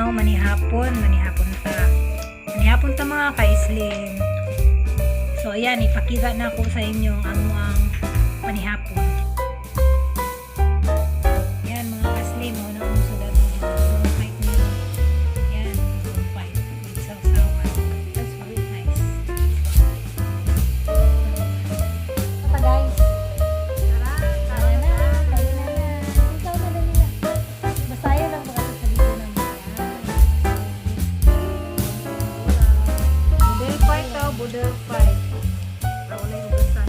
now manihapon ta mga ka-slim. So ayan, ipakita na ko sa inyo ang amuang manihapon. Yan mga ka-slim, na umusudan ng fight nila. Yan, fight with sausawan. That's very nice. Apa guys? Tara, Kain na. Ikaw na lang nila. Basahin lang mga sa video ng Budel fight daw, budel fight. Wala yung basan.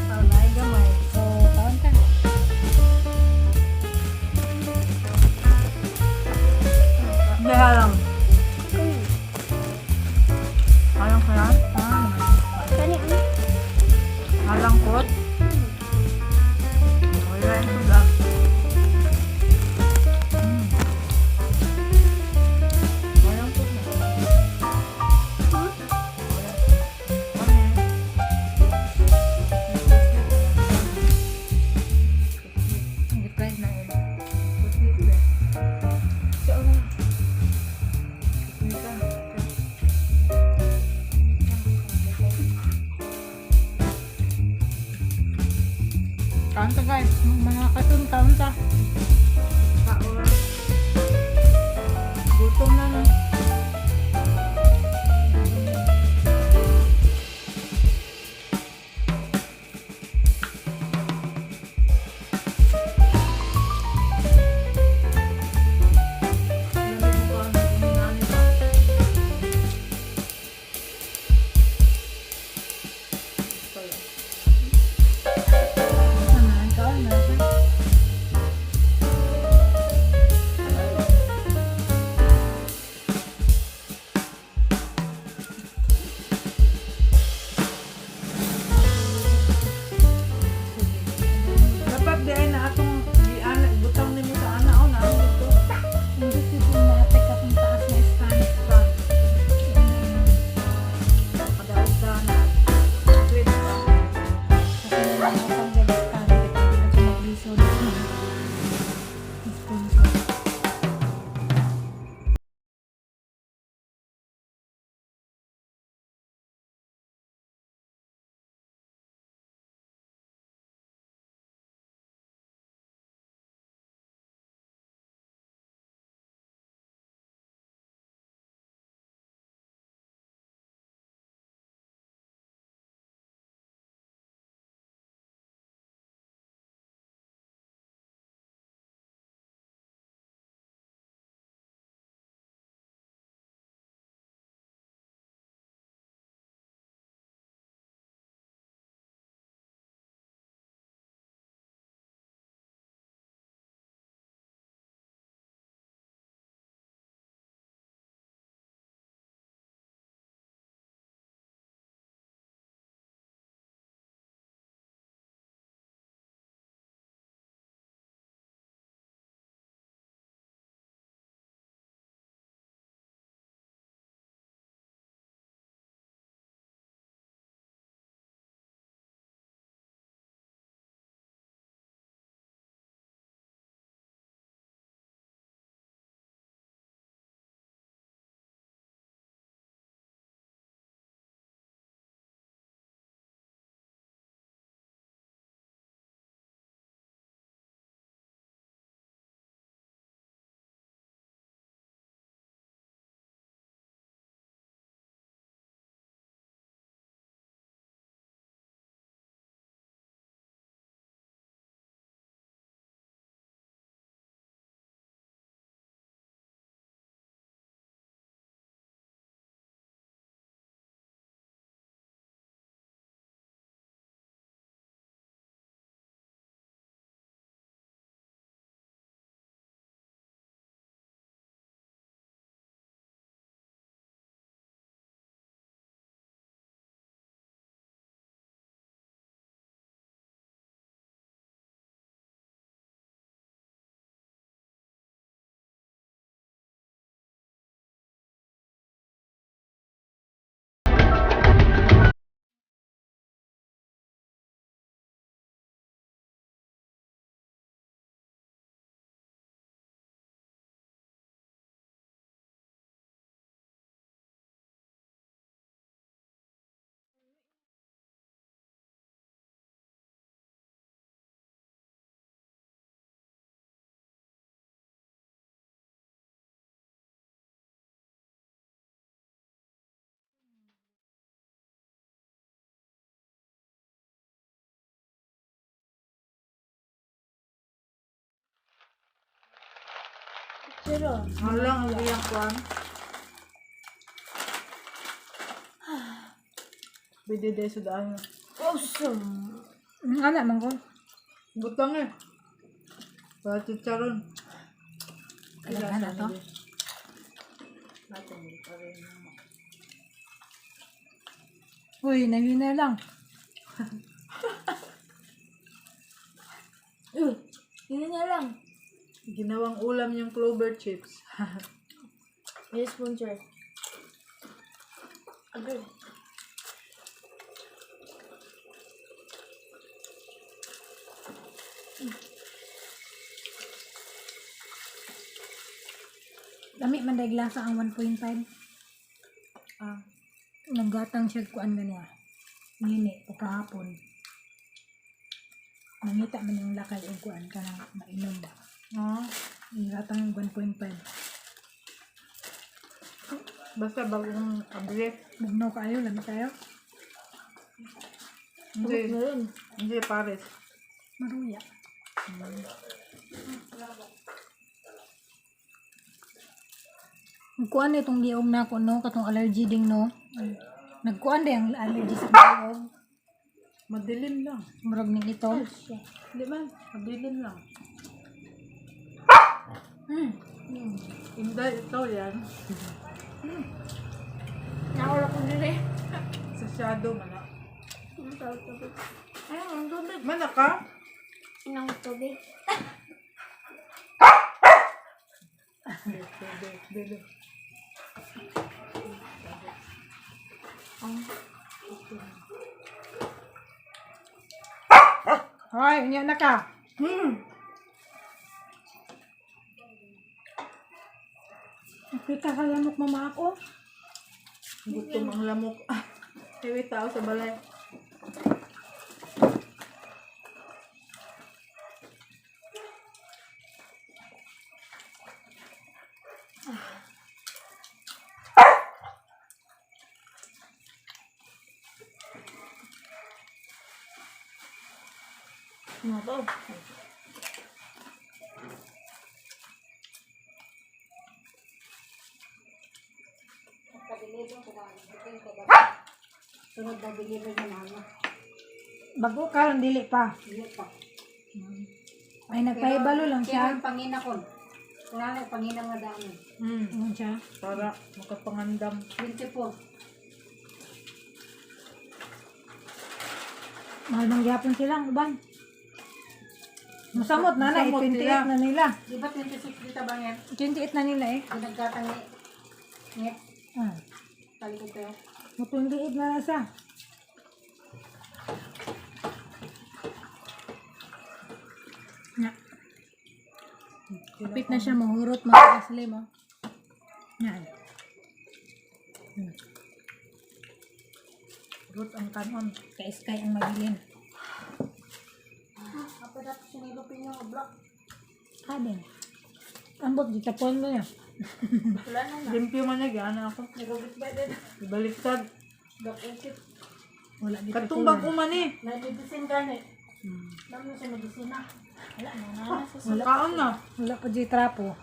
Alay gamay. So, kaon ka. Halang. Halang ka yan? Kani ang Halang kot? Wala yung sudah. Walang kot na. Ang fried na yun. Pero, Halang ang iyang kwan. Bidi day sa daan. awesome. Anak man ko. Butang eh. Para chicharon. Kailangan na to. Uy, nahina lang. Yun na lang. Ginawang ulam yung clover chips. Yes, sponsor. Agad. Dami man dahil lasa ang 1.5. Ah. Nanggatang siya kuan ganyan. Nini, pagkahapon. Mangita man yung lakay o kuan ka na mainom ba. Ah. Nanggatang 1.5. Basta bagong abri. Bugnaw kayo, lami kayo. Hindi. Na yun. Hindi pares. Maruya. Nagkuan itong liog na ako, no? Katong allergy ding, no? Nagkuan din ang allergy sa liog. Madilim lang. Murag ning ito. Hindi man. Madilim lang. Hindi ito yan. Nakawala ko nila eh. Sa shadow man. Ang tawag tubig. Ayun, ang tubig. Mana ka? Ang tubig. Dilo. Hoy, unya na ka. Nakita ka lamok mama ako. Gutom ang lamok. Hewi tao sa balay. Ano to? Sunod na deliver na mama. Bago ka, dili pa. Dili pa. Ay, nagpaibalo lang siya. Kaya pangina ko. Kaya pangina nga daan. Ano siya? Para makapangandam. 24. Mahal ng gyapon sila, uban. Masamot na na, Masamot 28 sila. na nila. Di ba 26 dito ba yan? 28 na nila eh. Pinagkatang ngit. Ah, Talikod kayo. 28 na na siya. Na. Kapit na siya mahurot mga kaslim, oh. Yan. Root ang kanon. Kaiskay ang magilin. Apa dapat sinilupin yung block? Kadin. Ambot, di tapon mo niya. Wala na na. Limpyo man na, gana ako. Nagugit ba din? Ibaliktad. Block 80. Wala di Katumbag ko tapunan. man eh. Nadidisin ka na eh. Dami sa medisina. Wala na na. Wala kaon na. Wala pa di trapo.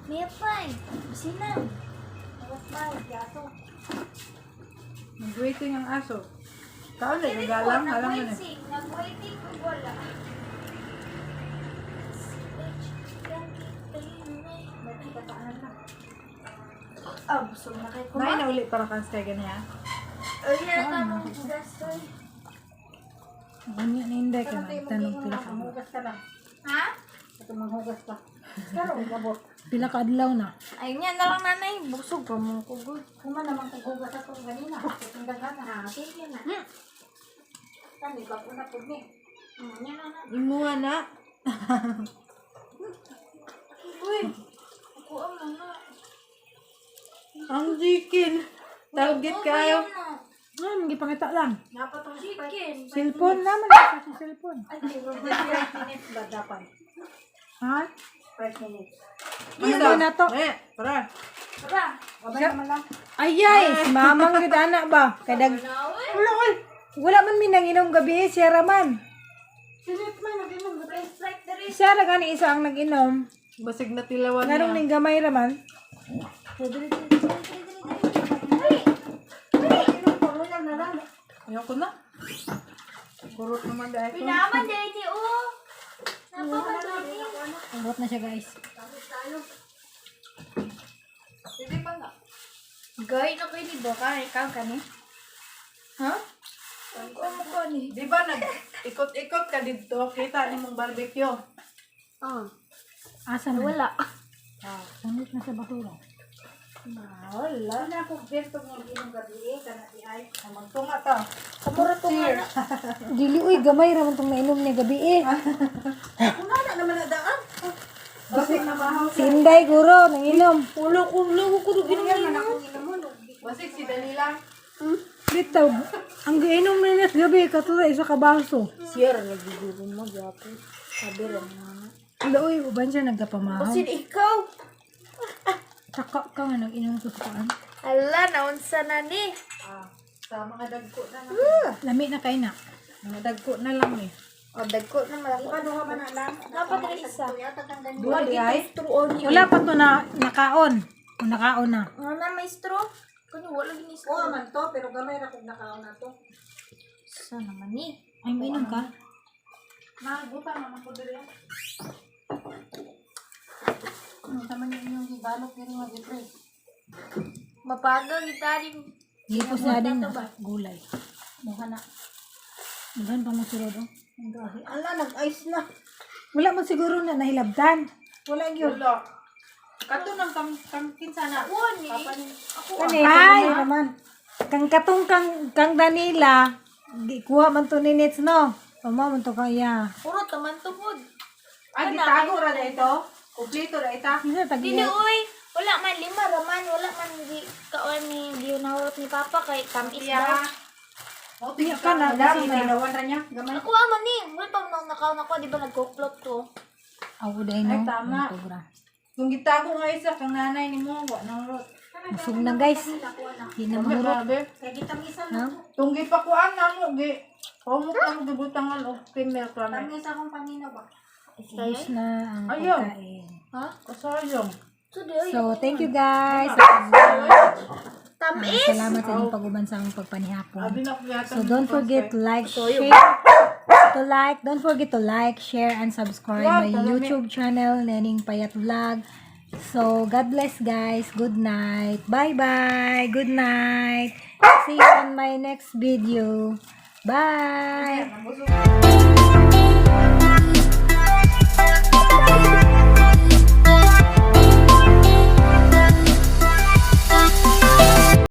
May pay. Bisinang. May pay. Yaso. Nag-waiting ang aso. Kaon na, gagalang. Halang na eh. Nag-waiting ko wala. Ah, busog na kayo Nay na uli para kan sa ganyan. Ay, na tamang gastoy. Ganyan na hindi ka tanong pila ka. Manghugas ka lang. Ha? Ito manghugas ka. Pero, gabot. Pila ka adlaw na. Ay, niya na lang nanay. Busog pa mo ko. Kuma naman kung hugas ako ganina. Itong dagan na. Sige na. Kami, bago na po ni. Niya na na. Imuha na. Uy! Ako ang mga. Ang chicken. Target kayo. Hindi pangita lang. Dapat ang chicken. Cellphone naman. Sa cellphone. Ay, 5 minutes ba dapat? Ha? 5 minutes. Ano na to? Eh, tara. Tara! Babay naman lang. Ayay! Mamang gid anak ba? Kadag. Nawe! Wala, oy. Wala man min nanginom gabi, siya raman. Sinit man, nag-inom. Sprite na rin. Siya ra gani isa ang naginom. Basig na tilawan Ngarong niya. ning gamay raman. Ayoko na. Kurot naman dahil ko. Pinaman dahil di Napamadali. Urot na siya guys. Hindi pa na. Gay na kayo ni Boka. Ikaw ka ni? Ha? Ano ko ni? Di ba ikot-ikot ka dito? Kita ni mong barbecue. Asa na? Wala. Sunod na sa basura. Wala na ako beto ng ginong gabi. Kana di ay. Magtunga ta. Kamura to nga na. Dili uy gamay raman tong nainom niya gabi eh. Kuna na naman na daan. Basig na mahaw. Si Inday guro nanginom. Ulo ko ginong ginong. Basig si Dalila. Bitaw. Ang giinom niya gabi katulad isa ka baso. Siya rin nagigulong mo. Gapo. Sabi rin naman. Ala uy uban siya nagkapamahaw. Kasi ikaw. Taka ka nga nag-inom ko sa kaan. Ala, naunsa na ni. Sa mga dagko na lang. Lami na kay na. Mga dagko na lang eh. O, dagko na malaki. Paano ka ba na lang? Dapat na isa. Duha di ay. Straw ni. Wala pa to na nakaon. Kung nakaon na. Ano na may straw? Kanya wala gini straw. Oo, man to. Pero gamay ra kung nakaon na to. Sa naman ni. Ay mainom ka? Nagutan naman ko diri. Tama niyo yung hibalok yun yung mag-pre. Mapagal kita rin. Hipos na din na gulay. Mukha na. Dahan pa mo sila do. Ala, nag-ice na. Wala mo siguro na nahilabdan. Wala yun. Wala. Kato ng kinsa na. Wani. Kani, ay, naman. Kang katong kang Danila, di kuha man to ni Nits, no? Pama man to kaya. Puro taman tungod. Ay, gitago ra na ito. Kumplito ra ita. Isa Dili, tagli. uy. Wala man, 5 raman. Wala man, di kaon ni, di nahurot ni Papa kay tamis daw. Mo Iya ka ka na, na kasi dami tilawan ra niya. Gamay. Ako aman ni. Wala pa nang nakaon ako, di ba nagkuklot ko? Aw, dahil no. Ay, tama. Ang sobra. Kung gitago nga isa kang nanay ni mo, wa nang rot. Busog na guys. Di na mahurot. Kaya gitamisan Ha? Tunggi pa kuan na mo gi. Pamuk ang gibutangan og female kami. Tamis akong panina ba? Tapos na ang Ayaw. pagkain. Ha? Kasayong. So, di ay. So, thank you guys. Tamis! Salamat sa inyong pag-uban sa among pagpanihapon. Abi na kuyata. So don't forget to like, don't forget to like, share, and subscribe my YouTube channel, Nening Payat Vlog. So God bless guys. Good night. Bye bye. Good night. See you on my next video. Bye.